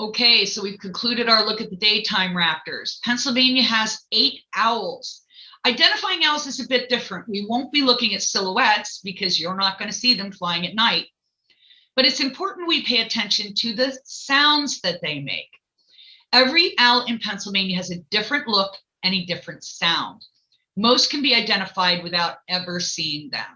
Okay, so we've concluded our look at the daytime raptors. Pennsylvania has 8 owls. Identifying owls is a bit different. We won't be looking at silhouettes because you're not going to see them flying at night. But it's important we pay attention to the sounds that they make. Every owl in Pennsylvania has a different look and a different sound. Most can be identified without ever seeing them.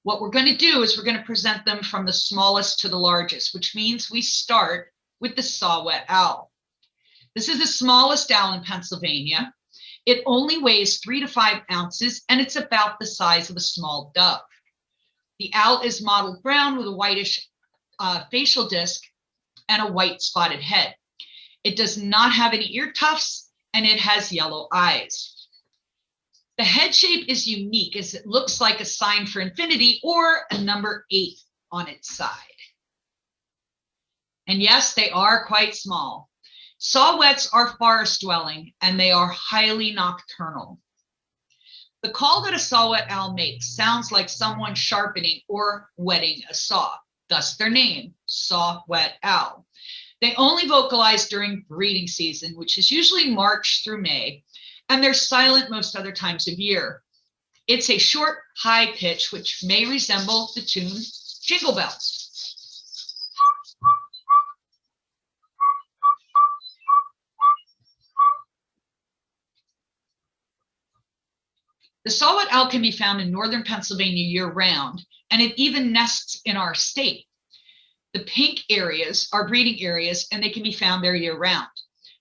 What we're going to do is we're going to present them from the smallest to the largest, which means we start with the saw-whet owl. This is the smallest owl in Pennsylvania. It only weighs 3 to 5 ounces, and it's about the size of a small dove. The owl is mottled brown with a whitish facial disc and a white spotted head. It does not have any ear tufts, and it has yellow eyes. The head shape is unique as it looks like a sign for infinity or a number 8 on its side. And yes, they are quite small. Saw-whets are forest dwelling and they are highly nocturnal. The call that a saw-whet owl makes sounds like someone sharpening or whetting a saw, thus their name, saw-whet owl. They only vocalize during breeding season, which is usually March through May, and they're silent most other times of year. It's a short, high pitch, which may resemble the tune Jingle Bells. The saw-whet owl can be found in northern Pennsylvania year-round, and it even nests in our state. The pink areas are breeding areas, and they can be found there year-round.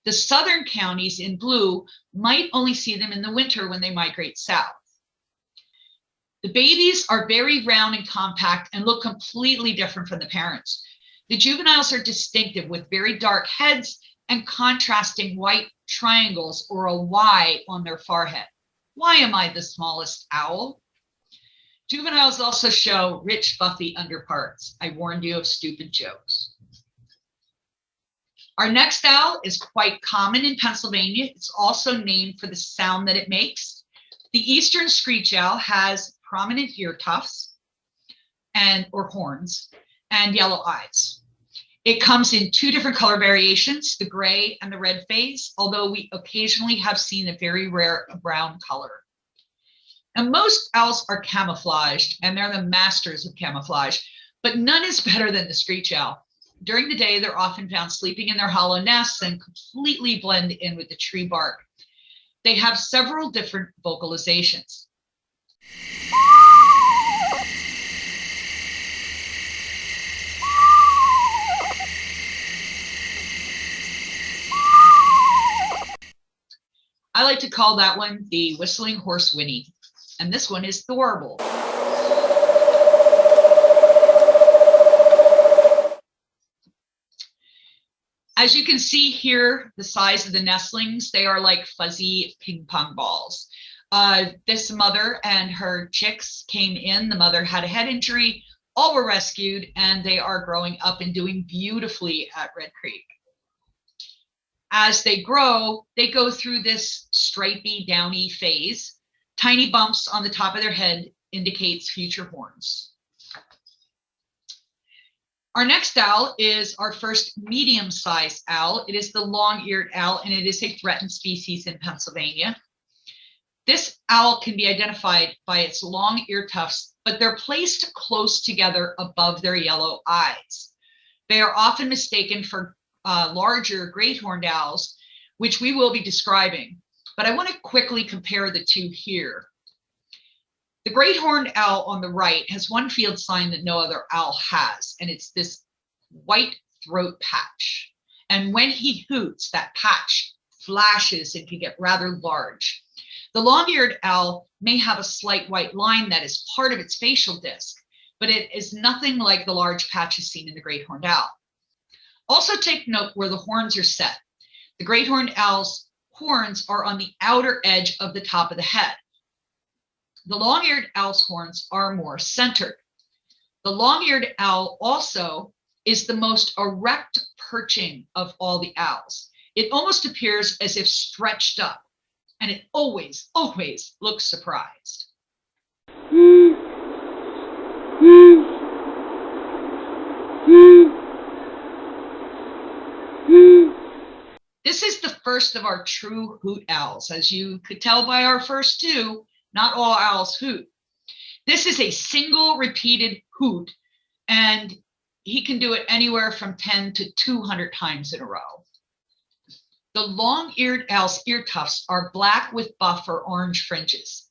The southern counties in blue might only see them in the winter when they migrate south. The babies are very round and compact and look completely different from the parents. The juveniles are distinctive with very dark heads and contrasting white triangles or a Y on their forehead. Why am I the smallest owl? Juveniles also show rich, buffy underparts. I warned you of stupid jokes. Our next owl is quite common in Pennsylvania. It's also named for the sound that it makes. The eastern screech owl has prominent ear tufts or horns and yellow eyes. It comes in 2 different color variations, the gray and the red phase, although we occasionally have seen a very rare brown color. And most owls are camouflaged, and they're the masters of camouflage, but none is better than the screech owl. During the day, they're often found sleeping in their hollow nests and completely blend in with the tree bark. They have several different vocalizations. I like to call that one the whistling horse whinny, and this one is the warble. As you can see here, the size of the nestlings, they are like fuzzy ping pong balls. This mother and her chicks came in. The mother had a head injury. All were rescued, and they are growing up and doing beautifully at Red Creek. As they grow, they go through this stripy, downy phase. Tiny bumps on the top of their head indicates future horns. Our next owl is our first medium-sized owl. It is the long-eared owl, and it is a threatened species in Pennsylvania. This owl can be identified by its long ear tufts, but they're placed close together above their yellow eyes. They are often mistaken for larger great-horned owls, which we will be describing, but I want to quickly compare the two here. The great horned owl on the right has one field sign that no other owl has, and it's this white throat patch. And when he hoots, that patch flashes and can get rather large. The long-eared owl may have a slight white line that is part of its facial disc, but it is nothing like the large patches seen in the great horned owl. Also take note where the horns are set. The great horned owl's horns are on the outer edge of the top of the head. The long-eared owl's horns are more centered. The long-eared owl also is the most erect perching of all the owls. It almost appears as if stretched up, and it always, always looks surprised. first of our true hoot owls. As you could tell by our first two, not all owls hoot. This is a single repeated hoot, and he can do it anywhere from 10 to 200 times in a row. The long-eared owl's ear tufts are black with buff or orange fringes.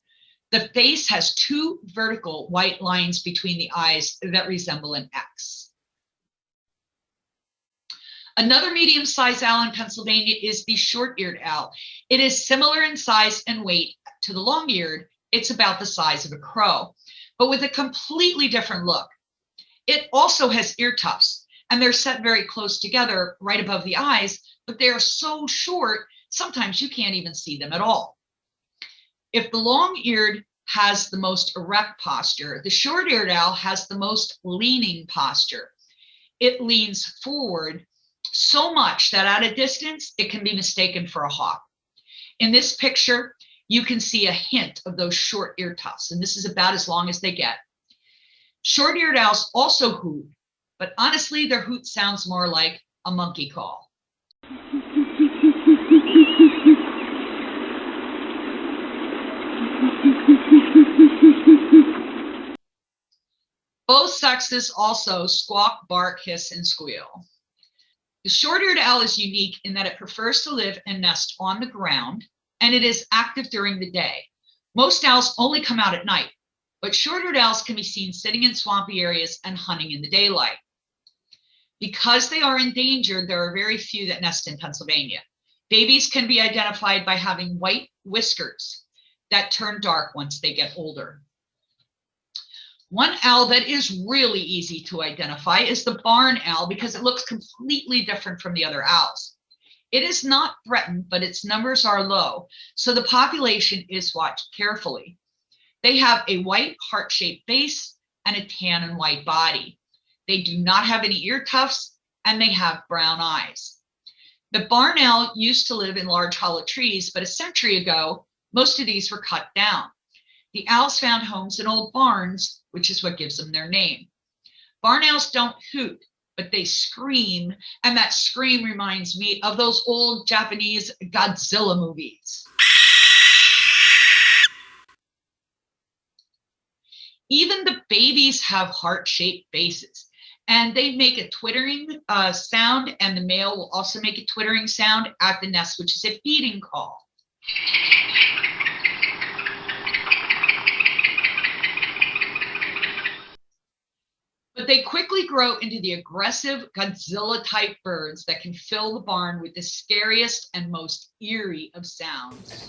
The face has two vertical white lines between the eyes that resemble an X. Another medium-sized owl in Pennsylvania is the short-eared owl. It is similar in size and weight to the long-eared. It's about the size of a crow, but with a completely different look. It also has ear tufts, and they're set very close together right above the eyes, but they are so short, sometimes you can't even see them at all. If the long-eared has the most erect posture, the short-eared owl has the most leaning posture. It leans forward so much that at a distance, it can be mistaken for a hawk. In this picture, you can see a hint of those short ear tufts, and this is about as long as they get. Short-eared owls also hoot, but honestly, their hoot sounds more like a monkey call. Both sexes also squawk, bark, hiss, and squeal. The short-eared owl is unique in that it prefers to live and nest on the ground, and it is active during the day. Most owls only come out at night, but short-eared owls can be seen sitting in swampy areas and hunting in the daylight. Because they are endangered, there are very few that nest in Pennsylvania. Babies can be identified by having white whiskers that turn dark once they get older. One owl that is really easy to identify is the barn owl because it looks completely different from the other owls. It is not threatened, but its numbers are low, so the population is watched carefully. They have a white heart-shaped base and a tan and white body. They do not have any ear tufts, and they have brown eyes. The barn owl used to live in large hollow trees, but a century ago, most of these were cut down. The owls found homes in old barns, which is what gives them their name. Barn owls don't hoot, but they scream, and that scream reminds me of those old Japanese Godzilla movies. Even the babies have heart-shaped bases, and they make a twittering sound, and the male will also make a twittering sound at the nest, which is a feeding call. But they quickly grow into the aggressive Godzilla-type birds that can fill the barn with the scariest and most eerie of sounds.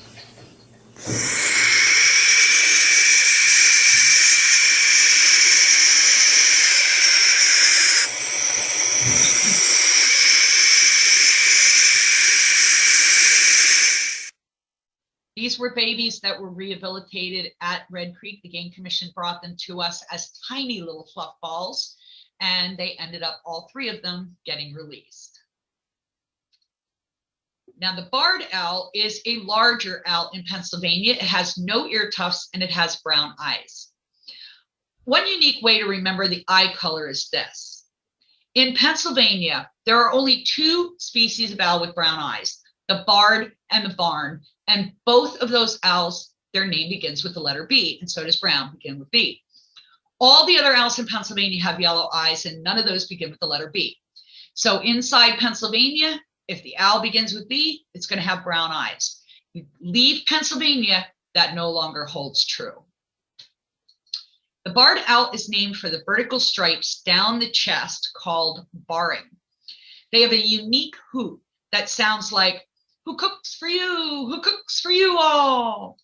These were babies that were rehabilitated at Red Creek. The Game Commission brought them to us as tiny little fluff balls, and they ended up, all three of them, getting released. Now, the barred owl is a larger owl in Pennsylvania. It has no ear tufts, and it has brown eyes. One unique way to remember the eye color is this. In Pennsylvania, there are only two species of owl with brown eyes, the barred and the barn. And both of those owls, their name begins with the letter B, and so does brown, begin with B. All the other owls in Pennsylvania have yellow eyes, and none of those begin with the letter B. So inside Pennsylvania, if the owl begins with B, it's going to have brown eyes. You leave Pennsylvania, that no longer holds true. The barred owl is named for the vertical stripes down the chest called barring. They have a unique hoot that sounds like, "Who cooks for you? Who cooks for you all?"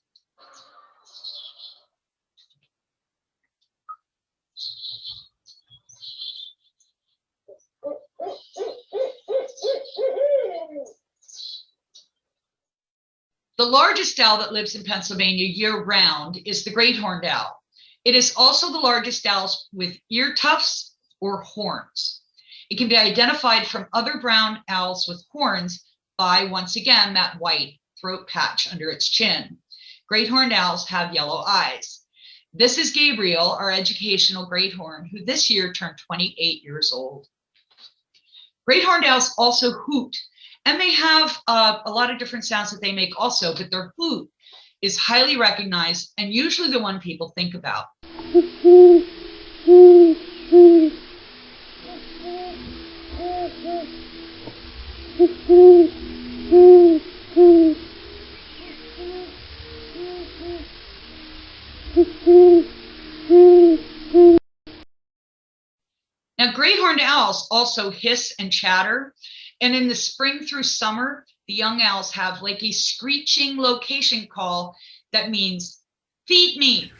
The largest owl that lives in Pennsylvania year-round is the great horned owl. It is also the largest owl with ear tufts or horns. It can be identified from other brown owls with horns by, once again, that white throat patch under its chin. Great horned owls have yellow eyes. This is Gabriel, our educational great horn, who this year turned 28 years old. Great horned owls also hoot, And they have a lot of different sounds that they make also, but their hoot is highly recognized and usually the one people think about. Now, great horned owls also hiss and chatter. And in the spring through summer, the young owls have like a screeching location call that means, feed me.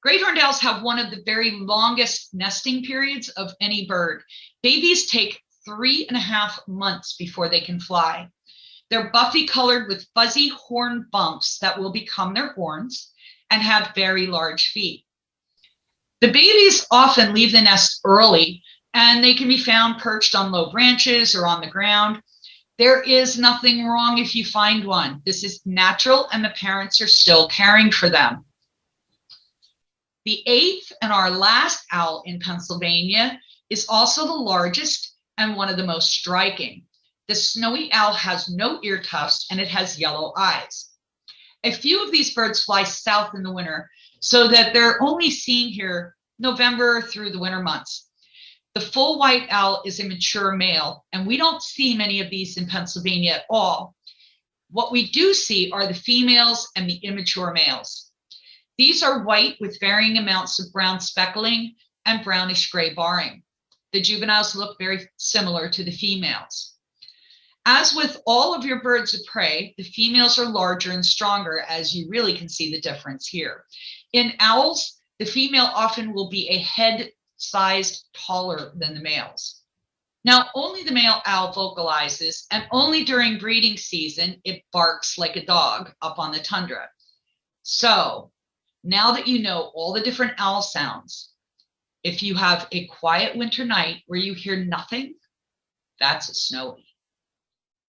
Great horned owls have one of the very longest nesting periods of any bird. Babies take 3.5 months before they can fly. They're buffy colored with fuzzy horn bumps that will become their horns and have very large feet. The babies often leave the nest early and they can be found perched on low branches or on the ground. There is nothing wrong if you find one. This is natural and the parents are still caring for them. The eighth and our last owl in Pennsylvania is also the largest and one of the most striking. The snowy owl has no ear tufts and it has yellow eyes. A few of these birds fly south in the winter so that they're only seen here November through the winter months. The full white owl is a mature male, and we don't see many of these in Pennsylvania at all. What we do see are the females and the immature males. These are white with varying amounts of brown speckling and brownish gray barring. The juveniles look very similar to the females. As with all of your birds of prey, the females are larger and stronger, as you really can see the difference here. In owls, the female often will be a head size taller than the males. Now, only the male owl vocalizes, and only during breeding season, it barks like a dog up on the tundra. So, now that you know all the different owl sounds, if you have a quiet winter night where you hear nothing, that's a snowy.